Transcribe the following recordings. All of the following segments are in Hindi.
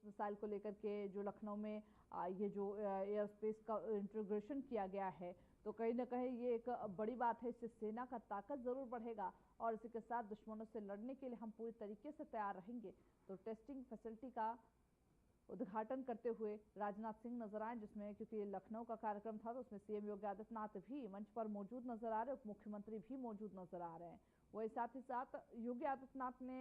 मिसाइल को लेकर के जो लखनऊ में ये जो एयर स्पेस का इंटीग्रेशन किया गया है, तो कहीं ना कहीं ये एक बड़ी बात है। इससे सेना का ताकत जरूर बढ़ेगा और इसी के साथ दुश्मनों से लड़ने के लिए हम पूरी तरीके से तैयार रहेंगे। तो टेस्टिंग फैसिलिटी का उद्घाटन करते हुए राजनाथ सिंह नजर आए, जिसमें क्योंकि लखनऊ का कार्यक्रम था तो उसमें सीएम योगी आदित्यनाथ भी मंच पर मौजूद नजर आ रहे, उप मुख्यमंत्री भी मौजूद नजर आ रहे हैं। वही साथ ही साथ योगी आदित्यनाथ ने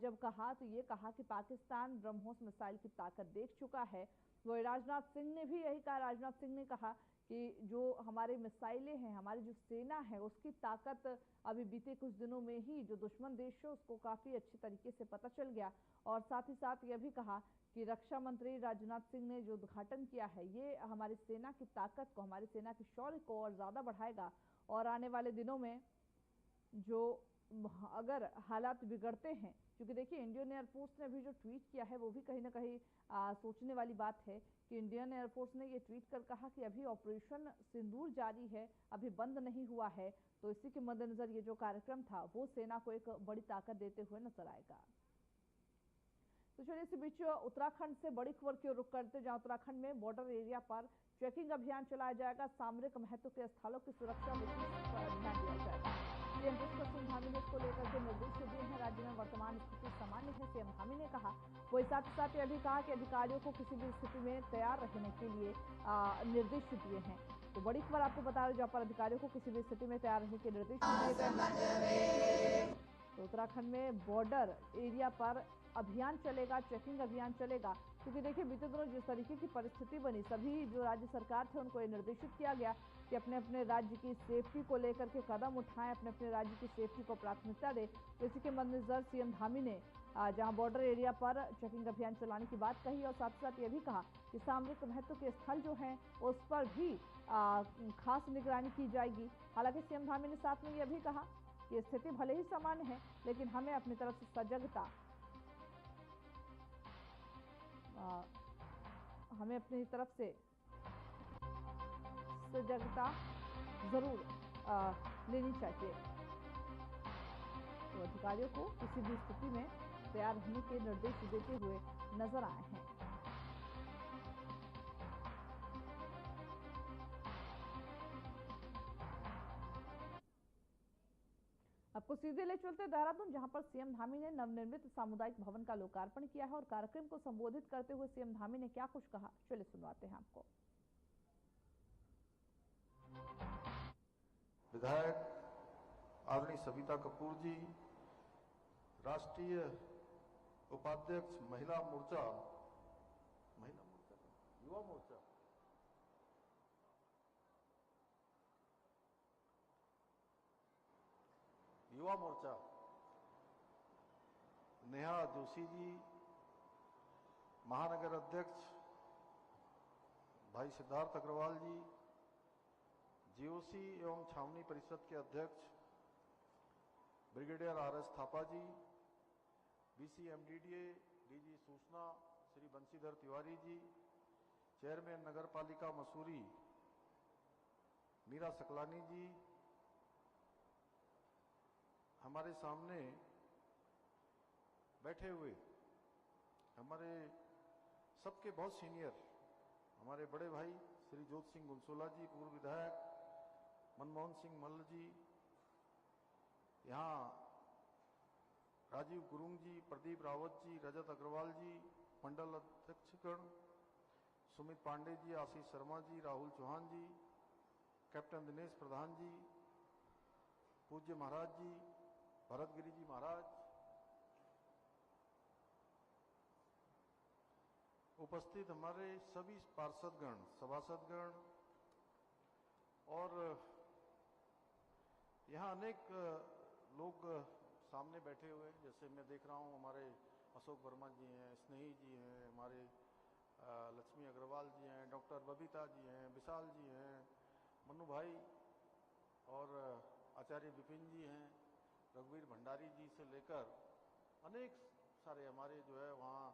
जब कहा तो ये कहा कि पाकिस्तान ब्रह्मोस मिसाइल की ताकत देख चुका है। वही राजनाथ सिंह ने भी यही कहा। राजनाथ सिंह ने कहा कि जो हमारे मिसाइलें हैं, हमारी जो सेना है, उसकी ताकत अभी बीते कुछ दिनों में ही जो दुश्मन देश है उसको काफी अच्छी तरीके से पता चल गया। और साथ ही साथ यह भी कहा कि रक्षा मंत्री राजनाथ सिंह ने जो उद्घाटन किया है ये हमारी सेना की ताकत को, हमारी सेना के शौर्य को और ज्यादा बढ़ाएगा। और आने वाले दिनों में जो अगर हालात बिगड़ते हैं, क्योंकि देखिए इंडियन एयरफोर्स ने अभी जो ट्वीट किया है वो भी कहीं ना कहीं सोचने वाली बात है कि इंडियन एयरफोर्स ने ये ट्वीट कर कहा कि अभी ऑपरेशन सिंदूर जारी है, अभी बंद नहीं हुआ है। तो इसी के मद्देनजर ये जो कार्यक्रम था वो सेना को एक बड़ी ताकत देते हुए नजर आएगा। तो चलिए इसी बीच उत्तराखंड से बड़ी खबर की ओर रुख करते, जहां उत्तराखंड में बॉर्डर एरिया पर चेकिंग अभियान चलाया जाएगा। सामरिक महत्व के स्थलों की सुरक्षा पर ध्यान दिया जाएगा। सीएम पुष्कर सिंह धामी ने इसको लेकर के निर्देश दिए हैं। राज्य में वर्तमान स्थिति सामान्य है, सीएम धामी ने कहा। वही साथ ही साथ यह भी कहा कि अधिकारियों को किसी भी स्थिति में तैयार रहने के लिए निर्देश दिए हैं। तो बड़ी खबर आपको बता रहे, जहाँ पर अधिकारियों को किसी भी स्थिति में तैयार रहने के निर्देश दिए गए। तो उत्तराखंड में बॉर्डर एरिया पर अभियान चलेगा, चेकिंग अभियान चलेगा, क्योंकि देखिए बीते दिनों जिस तरीके की परिस्थिति बनी, सभी जो राज्य सरकार थे उनको ये निर्देशित किया गया कि अपने अपने राज्य की सेफ्टी को लेकर के कदम उठाएं, अपने अपने राज्य की सेफ्टी को प्राथमिकता दें। इसी के मद्देनजर सीएम धामी ने जहां बॉर्डर एरिया पर चेकिंग अभियान चलाने की बात कही और साथ ही साथ ये भी कहा कि सामरिक महत्व के स्थल जो हैं उस पर भी खास निगरानी की जाएगी। हालांकि सीएम धामी ने साथ में यह भी कहा कि स्थिति भले ही सामान्य है, लेकिन हमें अपनी तरफ से सजगता जरूर लेनी चाहिए। तो अधिकारियों को किसी भी स्थिति में तैयार रहने के निर्देश देते हुए नजर आए हैं। आपको सीधे ले चलते देहरादून, जहां पर सीएम धामी ने नवनिर्मित सामुदायिक भवन का लोकार्पण किया है और कार्यक्रम को संबोधित करते हुए सीएम धामी ने क्या कुछ कहा, चलिए सुनवाते हैं आपको। विधायक आदरणीय सविता कपूर जी, राष्ट्रीय उपाध्यक्ष युवा मोर्चा नेहा जोशी जी, महानगर अध्यक्ष भाई सिद्धार्थ अग्रवाल जी, जीओसी एवं छावनी परिषद के अध्यक्ष ब्रिगेडियर आरएस थापा जी, बीसीएमडीडीए डीजी सूचना श्री बंशीधर तिवारी जी, चेयरमैन नगर पालिका मसूरी मीरा सकलानी जी, हमारे सामने बैठे हुए हमारे सबके बहुत सीनियर हमारे बड़े भाई श्री जोत सिंह गुलसोला जी, पूर्व विधायक मनमोहन सिंह मल्ल जी, यहाँ राजीव गुरुंग जी, प्रदीप रावत जी, रजत अग्रवाल जी, मंडल अध्यक्षगण सुमित पांडे जी, आशीष शर्मा जी, राहुल चौहान जी, कैप्टन दिनेश प्रधान जी, पूज्य महाराज जी, भरतगिरी जी महाराज, उपस्थित हमारे सभी पार्षदगण, सभासदगण और यहाँ अनेक लोग सामने बैठे हुए हैं। जैसे मैं देख रहा हूँ हमारे अशोक वर्मा जी हैं, स्नेही जी हैं, हमारे लक्ष्मी अग्रवाल जी हैं, डॉक्टर बबीता जी हैं, विशाल जी हैं, मनु भाई और आचार्य विपिन जी हैं, रघुवीर भंडारी जी से लेकर अनेक सारे हमारे जो है वहाँ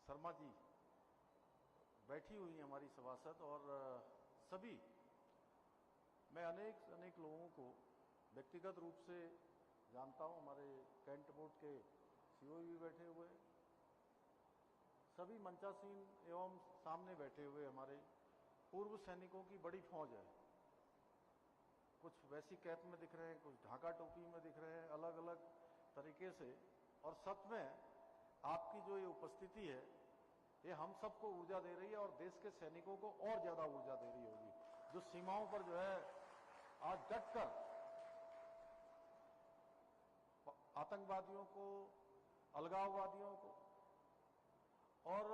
शर्मा जी बैठी हुई हैं हमारी सभासद। और सभी मैं अनेक लोगों को व्यक्तिगत रूप से जानता हूं। हमारे कैंट बोर्ड के सीओ भी बैठे हुए, सभी मंचासीन एवं सामने बैठे हुए हमारे पूर्व सैनिकों की बड़ी फौज है। कुछ वैसी कैप में दिख रहे हैं, कुछ ढाका टोपी में दिख रहे हैं, अलग अलग तरीके से। और सच में आपकी जो ये उपस्थिति है ये हम सबको ऊर्जा दे रही है और देश के सैनिकों को और ज्यादा ऊर्जा दे रही होगी, जो सीमाओं पर जो है आज डटकर आतंकवादियों को, अलगाववादियों को और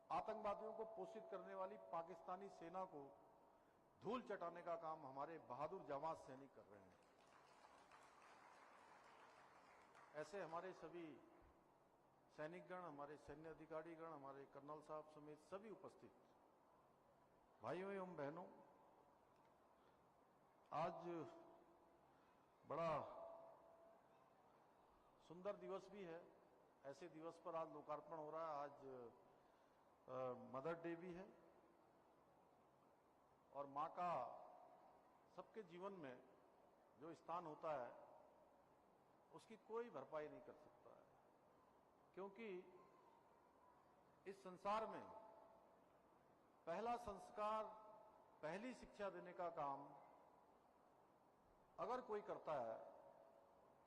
आतंकवादियों को पोषित करने वाली पाकिस्तानी सेना को धूल चटाने का काम हमारे बहादुर जाबाज सैनिक कर रहे हैं। ऐसे हमारे सभी सैनिकगण, हमारे सैन्य अधिकारीगण, हमारे कर्नल साहब समेत सभी उपस्थित भाइयों एवं बहनों, आज बड़ा सुंदर दिवस भी है। ऐसे दिवस पर आज लोकार्पण हो रहा है। आज मदर डे भी है और माँ का सबके जीवन में जो स्थान होता है उसकी कोई भरपाई नहीं कर सकता है, क्योंकि इस संसार में पहला संस्कार, पहली शिक्षा देने का काम अगर कोई करता है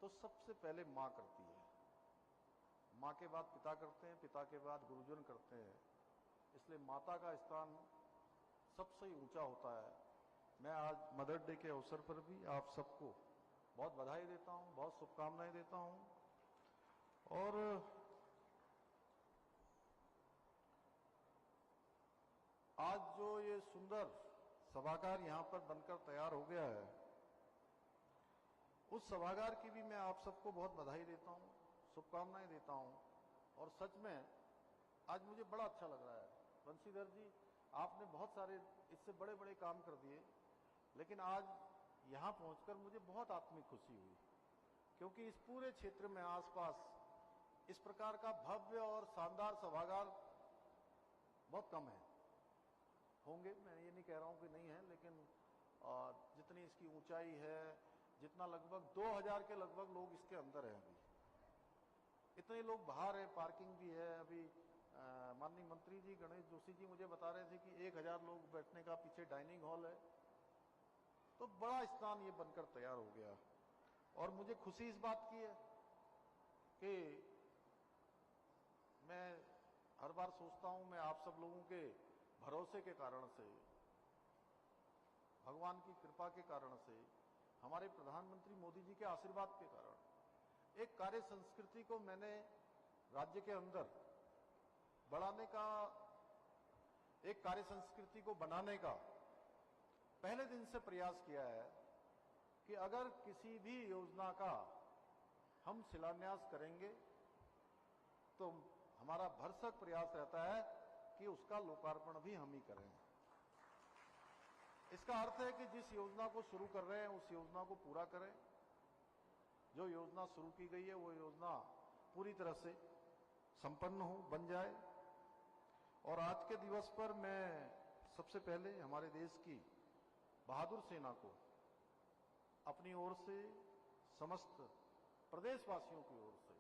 तो सबसे पहले माँ करती है। माँ के बाद पिता करते हैं, पिता के बाद गुरुजन करते हैं। इसलिए माता का स्थान सबसे ऊंचा होता है। मैं आज मदर डे के अवसर पर भी आप सबको बहुत बधाई देता हूं, बहुत शुभकामनाएं देता हूं। और आज जो ये सुंदर सभागार यहां पर बनकर तैयार हो गया है, उस सभागार की भी मैं आप सबको बहुत बधाई देता हूं, शुभकामनाएं देता हूं। और सच में आज मुझे बड़ा अच्छा लग रहा है। बंशीधर जी, आपने बहुत सारे इससे बड़े बड़े काम कर दिए, लेकिन आज यहां पहुंचकर मुझे बहुत आत्मिक खुशी हुई, क्योंकि इस पूरे क्षेत्र में आसपास इस प्रकार का भव्य और शानदार सभागार बहुत कम है। होंगे, मैं ये नहीं कह रहा हूं कि नहीं है, लेकिन जितनी इसकी ऊंचाई है, जितना लगभग 2000 के लगभग लोग इसके अंदर हैं, अभी इतने लोग बाहर है, पार्किंग भी है। अभी माननीय मंत्री जी गणेश जोशी जी मुझे बता रहे थे कि 1000 लोग बैठने का पीछे डाइनिंग हॉल है। तो बड़ा स्थान ये बनकर तैयार हो गया और मुझे खुशी इस बात की है कि मैं हर बार सोचता हूं, मैं आप सब लोगों के भरोसे के कारण से, भगवान की कृपा के कारण से, हमारे प्रधानमंत्री मोदी जी के आशीर्वाद के कारण एक कार्य संस्कृति को मैंने राज्य के अंदर बढ़ाने का, एक कार्य संस्कृति को बनाने का पहले दिन से प्रयास किया है कि अगर किसी भी योजना का हम शिलान्यास करेंगे तो हमारा भरसक प्रयास रहता है कि उसका लोकार्पण भी हम ही करें। इसका अर्थ है कि जिस योजना को शुरू कर रहे हैं उस योजना को पूरा करें। जो योजना शुरू की गई है वो योजना पूरी तरह से संपन्न हो, बन जाए। और आज के दिवस पर मैं सबसे पहले हमारे देश की बहादुर सेना को अपनी ओर से, समस्त प्रदेशवासियों की ओर से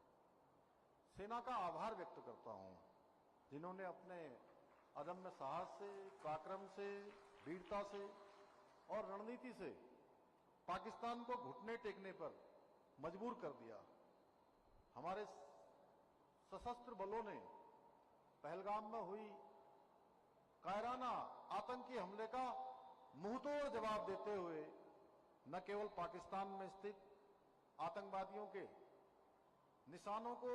सेना का आभार व्यक्त करता हूं, जिन्होंने अपने अदम्य साहस से, पराक्रम से, वीरता से और रणनीति से पाकिस्तान को घुटने टेकने पर मजबूर कर दिया। हमारे सशस्त्र बलों ने पहलगाम में हुई कायराना आतंकी हमले का मुंहतोड़ जवाब देते हुए न केवल पाकिस्तान में स्थित आतंकवादियों के निशानों को,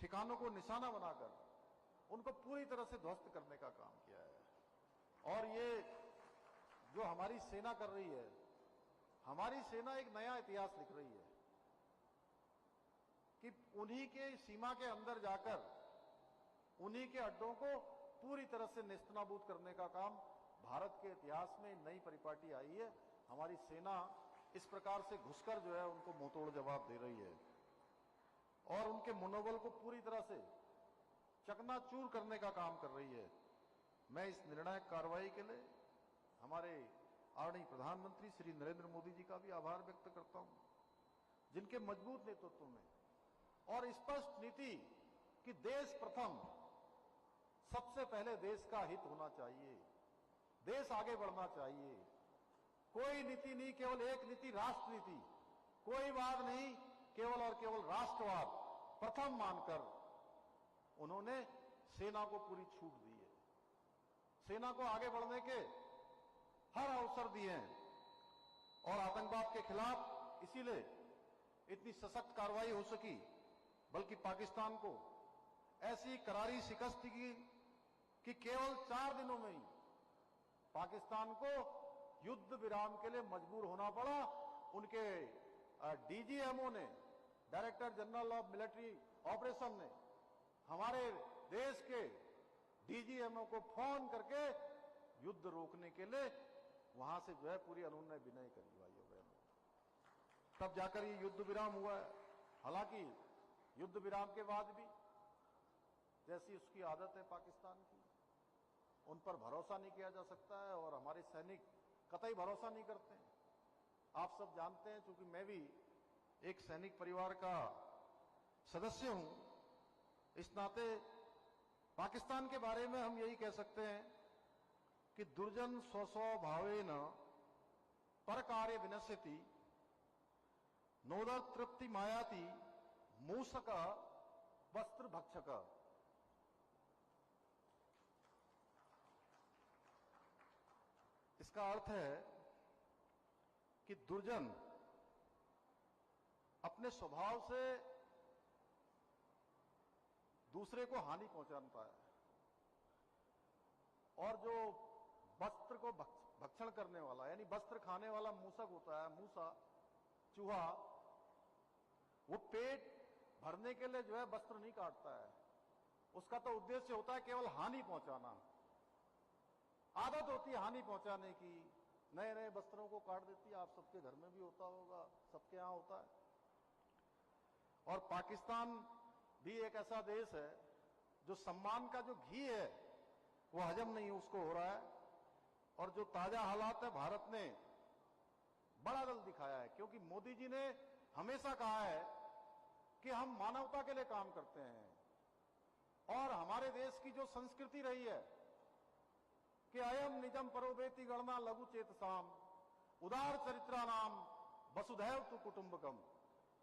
ठिकानों को निशाना बनाकर उनको पूरी तरह से ध्वस्त करने का काम किया है। और ये जो हमारी सेना कर रही है, हमारी सेना एक नया इतिहास लिख रही है कि उन्हीं के सीमा के अंदर जाकर उन्हीं के अड्डों को पूरी तरह से नेस्तनाबूद करने का काम भारत के इतिहास में नई परिपाटी आई है। हमारी सेना इस प्रकार से घुसकर जो है उनको मुंहतोड़ जवाब दे रही है और उनके मनोबल को पूरी तरह से चकनाचूर करने का काम कर रही है। मैं इस निर्णायक कार्रवाई के लिए हमारे आदरणीय प्रधानमंत्री श्री नरेंद्र मोदी जी का भी आभार व्यक्त करता हूं, जिनके मजबूत नेतृत्व में और स्पष्ट नीति कि देश प्रथम, सबसे पहले देश का हित होना चाहिए, देश आगे बढ़ना चाहिए। कोई नीति नहीं, केवल एक नीति, राष्ट्र नीति, कोई वाद नहीं, केवल और केवल राष्ट्रवाद प्रथम मानकर उन्होंने सेना को पूरी छूट दी है, सेना को आगे बढ़ने के हर अवसर दिए हैं। और आतंकवाद के खिलाफ इसीलिए इतनी सशक्त कार्रवाई हो सकी, बल्कि पाकिस्तान को ऐसी करारी शिकस्त की कि केवल 4 दिनों में ही पाकिस्तान को युद्ध विराम के लिए मजबूर होना पड़ा। उनके डीजीएमओ ने, director general of military operation ने, हमारे देश के डीजीएमओ को फोन करके युद्ध रोकने के लिए वहां से जो है पूरी अनुनय विनय करी भाइयों बहनों, तब जाकर ये युद्ध विराम हुआ है। हालांकि युद्ध विराम के बाद भी जैसी उसकी आदत है पाकिस्तान की, उन पर भरोसा नहीं किया जा सकता है और हमारे सैनिक कतई भरोसा नहीं करते हैं। आप सब जानते हैं, क्योंकि मैं भी एक सैनिक परिवार का सदस्य हूं, इस नाते पाकिस्तान के बारे में हम यही कह सकते हैं कि दुर्जन स्वस्वभावेन परकार्य विनश्यति नोदर तृप्ति मायाति मूसक वस्त्र भक्षक। इसका अर्थ है कि दुर्जन अपने स्वभाव से दूसरे को हानि पहुंचाता है, और जो वस्त्र को भक्षण करने वाला, यानी वस्त्र खाने वाला मूसक होता है, मूसा, चूहा, वो पेट भरने के लिए जो है वस्त्र नहीं काटता है, उसका तो उद्देश्य होता है केवल हानि पहुंचाना। आदत होती है हानि पहुंचाने की, नए नए वस्त्रों को काट देती है। आप सबके घर में भी होता होगा, सबके यहां होता है। और पाकिस्तान भी एक ऐसा देश है जो सम्मान का जो घी है वो हजम नहीं उसको हो रहा है, और जो ताजा हालात है भारत ने बड़ा दल दिखाया है, क्योंकि मोदी जी ने हमेशा कहा है कि हम मानवता के लिए काम करते हैं, और हमारे देश की जो संस्कृति रही है कि अयम निजम परोवेति गणना लघु चेतसाम उदार चरित्रा नाम वसुधैव तु कुटुंबकम,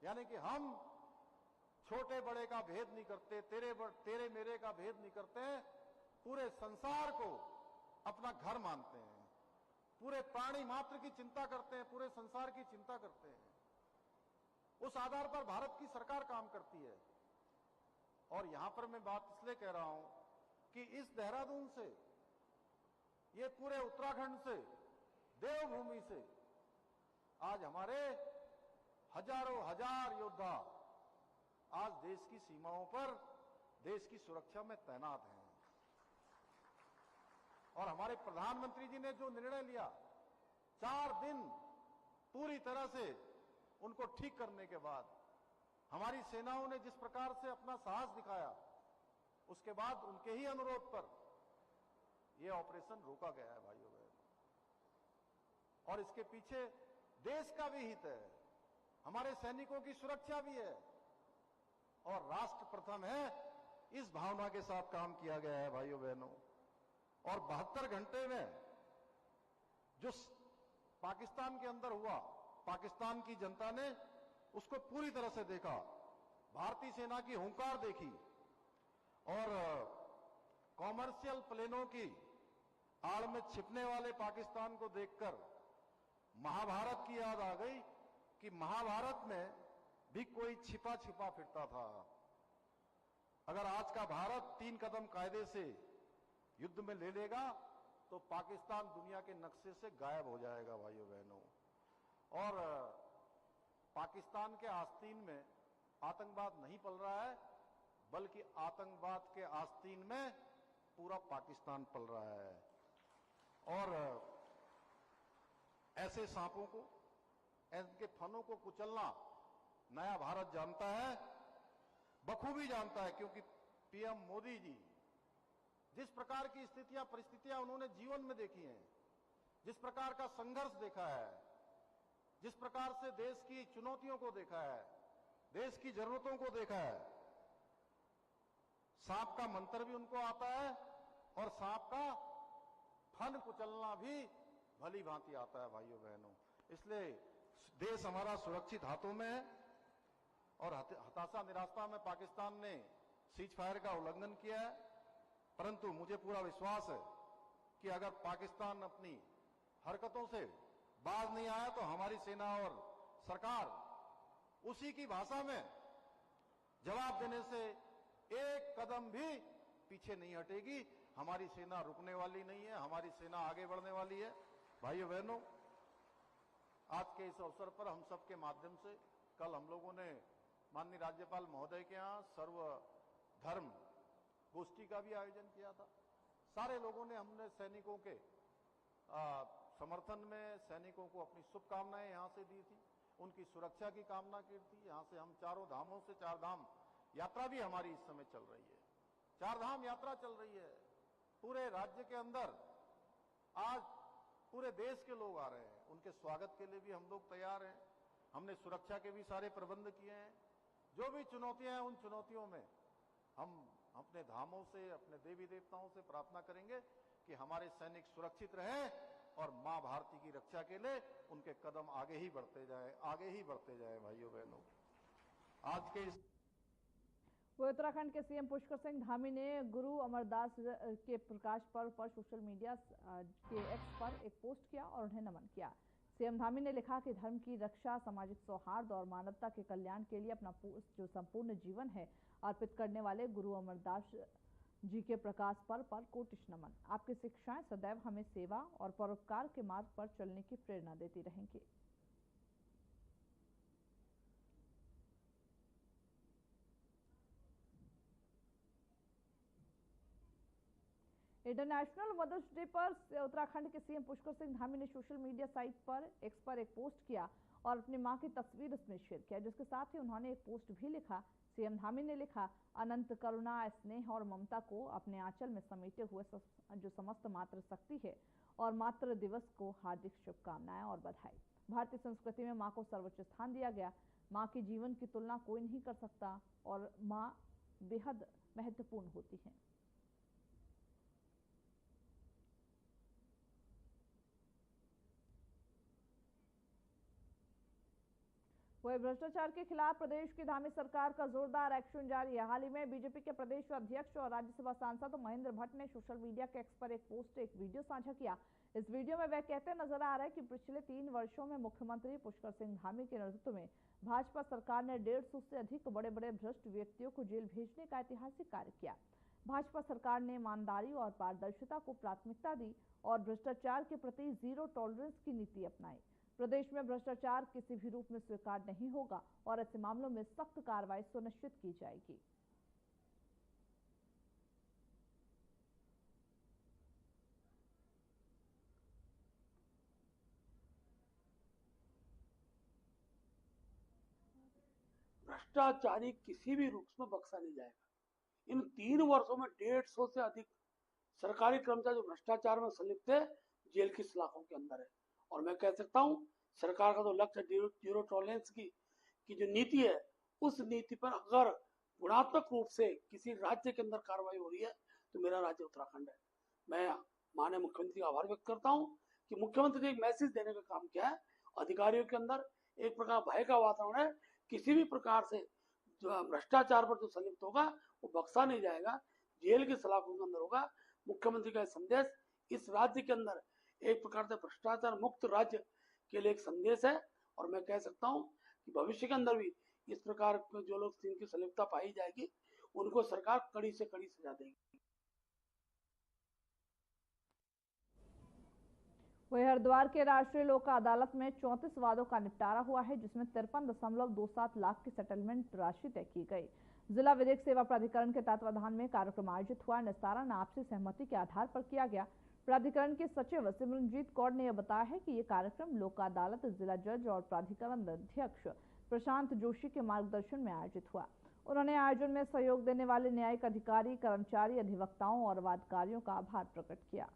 यानी कि हम छोटे बड़े का भेद नहीं करते, तेरे मेरे का भेद नहीं करते हैं, पूरे संसार को अपना घर मानते हैं, पूरे प्राणी मात्र की चिंता करते हैं, पूरे संसार की चिंता करते हैं। उस आधार पर भारत की सरकार काम करती है। और यहां पर मैं बात इसलिए कह रहा हूं कि इस देहरादून से, ये पूरे उत्तराखंड से, देवभूमि से आज हमारे हजारों हजार योद्धा आज देश की सीमाओं पर देश की सुरक्षा में तैनात हैं। और हमारे प्रधानमंत्री जी ने जो निर्णय लिया, 4 दिन पूरी तरह से उनको ठीक करने के बाद हमारी सेनाओं ने जिस प्रकार से अपना साहस दिखाया, उसके बाद उनके ही अनुरोध पर यह ऑपरेशन रोका गया है भाइयों बहनों। और इसके पीछे देश का भी हित है, हमारे सैनिकों की सुरक्षा भी है, और राष्ट्र प्रथम है, इस भावना के साथ काम किया गया है भाइयों बहनों। और 72 घंटे में जो पाकिस्तान के अंदर हुआ, पाकिस्तान की जनता ने उसको पूरी तरह से देखा, भारतीय सेना की हुंकार देखी, और कॉमर्शियल प्लेनों की आड़ में छिपने वाले पाकिस्तान को देखकर महाभारत की याद आ गई कि महाभारत में भी कोई छिपा छिपा फिरता था। अगर आज का भारत 3 कदम कायदे से युद्ध में ले लेगा तो पाकिस्तान दुनिया के नक्शे से गायब हो जाएगा भाइयों बहनों। और पाकिस्तान के आस्तीन में आतंकवाद नहीं पल रहा है, बल्कि आतंकवाद के आस्तीन में पूरा पाकिस्तान पल रहा है। और ऐसे सांपों को, इनके फनों को कुचलना नया भारत जानता है, बखूबी जानता है, क्योंकि पीएम मोदी जी जिस प्रकार की स्थितियां परिस्थितियां उन्होंने जीवन में देखी हैं, जिस प्रकार का संघर्ष देखा है, जिस प्रकार से देश की चुनौतियों को देखा है, देश की जरूरतों को देखा है। सांप का मंत्र भी उनको आता है और सांप का फन कुचलना भी भली भांति आता है भाइयों बहनों। इसलिए देश हमारा सुरक्षित हाथों में है और हताशा निराशा में पाकिस्तान ने सीज फायर का उल्लंघन किया है, परंतु मुझे पूरा विश्वास है कि अगर पाकिस्तान अपनी हरकतों से बाज नहीं आया तो हमारी सेना और सरकार उसी की भाषा में जवाब देने से एक कदम भी पीछे नहीं हटेगी। हमारी सेना रुकने वाली नहीं है, हमारी सेना आगे बढ़ने वाली है। भाइयों बहनों, आज के इस अवसर पर हम सबके माध्यम से कल हम लोगों ने माननीय राज्यपाल महोदय के यहाँ सर्वधर्म गोष्ठी का भी आयोजन किया था। सारे लोगों ने हमने सैनिकों के समर्थन में सैनिकों को अपनी शुभकामनाएं यहाँ से दी थी, उनकी सुरक्षा की कामना की थी। यहाँ से हम चारों धामों से चार धाम यात्रा भी हमारी इस समय चल रही है, चार धाम यात्रा चल रही है। पूरे राज्य के अंदर आज पूरे देश के लोग आ रहे हैं, उनके स्वागत के लिए भी हम लोग तैयार हैं। हमने सुरक्षा के भी सारे प्रबंध किए हैं। जो भी चुनौतियां हैं उन चुनौतियों में हम अपने धामों से अपने देवी देवताओं से प्रार्थना करेंगे कि हमारे सैनिक सुरक्षित रहें और मां भारती की रक्षा के लिए उनके कदम आगे ही बढ़ते जाएं, आगे ही बढ़ते जाएं। भाइयों बहनों, आज के वो उत्तराखंड के सीएम पुष्कर सिंह धामी ने गुरु अमरदास के प्रकाश पर्व पर सोशल मीडिया के एक्स पर एक पोस्ट किया और उन्हें नमन किया। सीएम धामी ने लिखा कि धर्म की रक्षा, सामाजिक सौहार्द और मानवता के कल्याण के लिए अपना जो संपूर्ण जीवन है अर्पित करने वाले गुरु अमरदास जी के प्रकाश पर्व पर कोटिश नमन। आपकी शिक्षाएं सदैव हमें सेवा और परोपकार के मार्ग पर चलने की प्रेरणा देती रहेंगी। इंटरनेशनल मदर्स डे पर उत्तराखंड के सीएम पुष्कर सिंह धामी ने सोशल मीडिया साइट पर एक्स पर एक पोस्ट किया और अपनी मां की तस्वीर उसमें शेयर किया, जिसके साथ ही उन्होंने एक पोस्ट भी लिखा। सीएम धामी ने लिखा, अनंत करुणा, स्नेह और ममता को अपने आंचल में समेटे हुए जो समस्त मातृ शक्ति है और मातृ दिवस को हार्दिक शुभकामनाएं और बधाई। भारतीय संस्कृति में मां को सर्वोच्च स्थान दिया गया। मां के जीवन की तुलना कोई नहीं कर सकता और मां बेहद महत्वपूर्ण होती है। वही भ्रष्टाचार के खिलाफ प्रदेश की धामी सरकार का जोरदार एक्शन जारी है। हाल ही में बीजेपी के प्रदेश अध्यक्ष और राज्यसभा सांसद महेंद्र भट्ट ने सोशल मीडिया के एक्स पर एक पोस्ट, एक वीडियो साझा किया। इस वीडियो में वह कहते नजर आ रहे हैं कि पिछले 3 वर्षों में मुख्यमंत्री पुष्कर सिंह धामी के नेतृत्व में भाजपा सरकार ने 150 से अधिक बड़े बड़े भ्रष्ट व्यक्तियों को जेल भेजने का ऐतिहासिक कार्य किया। भाजपा सरकार ने ईमानदारी और पारदर्शिता को प्राथमिकता दी और भ्रष्टाचार के प्रति जीरो टॉलरेंस की नीति अपनाई। प्रदेश में भ्रष्टाचार किसी भी रूप में स्वीकार नहीं होगा और ऐसे मामलों में सख्त कार्रवाई सुनिश्चित की जाएगी। भ्रष्टाचारी किसी भी रूप में बख्शा नहीं जाएगा। इन 3 वर्षों में 150 से अधिक सरकारी कर्मचारी जो भ्रष्टाचार में संलिप्त है जेल की सलाखों के अंदर है। और मैं कह सकता हूं सरकार का तो लक्ष्य जीरो टॉलरेंस की जो नीति है, उस नीति पर अगर गुणात्मक रूप से किसी राज्य के अंदर कार्रवाई हो रही है तो मेरा राज्य उत्तराखंड है। मैं माननीय मुख्यमंत्री का आभार व्यक्त करता हूं कि मुख्यमंत्री ने एक मैसेज देने का काम किया है। अधिकारियों के अंदर एक प्रकार भय का वातावरण है, किसी भी प्रकार से जो भ्रष्टाचार पर जो संलिप्त होगा वो बख्शा नहीं जाएगा, जेल की सलाखों के अंदर होगा। मुख्यमंत्री का संदेश इस राज्य के अंदर एक प्रकार से भ्रष्टाचार मुक्त राज्य के लिए एक संदेश है। और मैं कह सकता हूं कि भविष्य के अंदर भी इस प्रकार के जो लोग जिनकी संलिप्तता पाई जाएगी उनको सरकार कड़ी से कड़ी सजा देगी। वही हरिद्वार के राष्ट्रीय लोक अदालत में 34 वादों का निपटारा हुआ है, जिसमें 53.27 लाख की सेटलमेंट राशि तय की गई। जिला विधिक सेवा प्राधिकरण के तत्वाधान में कार्यक्रम आयोजित हुआ। निस्तारण आपसी सहमति के आधार पर किया गया। प्राधिकरण के सचिव सिमरनजीत कौर ने यह बताया है कि ये कार्यक्रम लोक अदालत जिला जज और प्राधिकरण अध्यक्ष प्रशांत जोशी के मार्गदर्शन में आयोजित हुआ। उन्होंने आयोजन में सहयोग देने वाले न्यायिक अधिकारी, कर्मचारी, अधिवक्ताओं और वादकारियों का आभार प्रकट किया।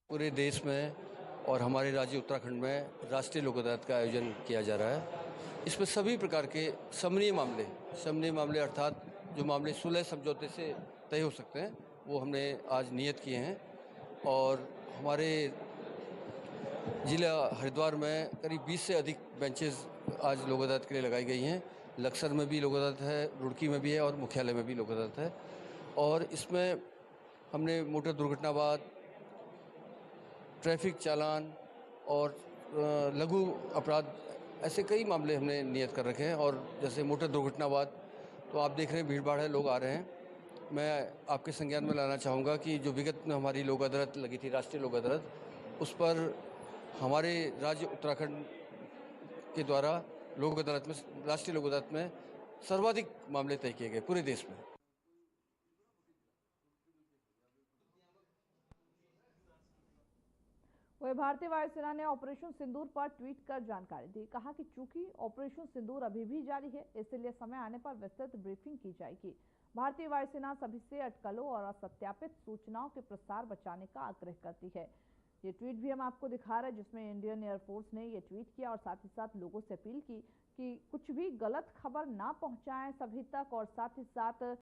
पूरे देश में और हमारे राज्य उत्तराखंड में राष्ट्रीय लोक अदालत का आयोजन किया जा रहा है। इसमें सभी प्रकार के समन्वय मामले अर्थात जो मामले सुलह समझौते से तय हो सकते हैं वो हमने आज नियत किए हैं। और हमारे जिला हरिद्वार में करीब 20 से अधिक बेंचेस आज लोक अदालत के लिए लगाई गई हैं। लक्सर में भी लोक अदालत है, रुड़की में भी है और मुख्यालय में भी लोक अदालत है। और इसमें हमने मोटर दुर्घटनावाद, ट्रैफिक चालान और लघु अपराध ऐसे कई मामले हमने नियत कर रखे हैं। और जैसे मोटर दुर्घटनावाद तो आप देख रहे हैं भीड़ भाड़ है, लोग आ रहे हैं। मैं आपके संज्ञान में लाना चाहूँगा कि जो विगत में हमारी लोक अदालत लगी थी, राष्ट्रीय लोक अदालत, उस पर हमारे राज्य उत्तराखंड के द्वारा लोक अदालत में, राष्ट्रीय लोक अदालत में सर्वाधिक मामले तय किए गए पूरे देश में। वही भारतीय वायुसेना ने ऑपरेशन सिंदूर पर ट्वीट कर जानकारी दी। कहा कि चूंकि ऑपरेशन सिंदूर अभी भी जारी है, इसलिए समय आने पर विस्तृत ब्रीफिंग की जाएगी। भारतीय वायुसेना सभी से अटकलों और असत्यापित सूचनाओं के प्रसार बचाने का आग्रह करती है। ये ट्वीट भी हम आपको दिखा रहे हैं, जिसमें इंडियन एयरफोर्स ने ये ट्वीट किया और साथ ही साथ लोगों से अपील की कि कुछ भी गलत खबर ना पहुंचाएं सभी तक, और साथ ही साथ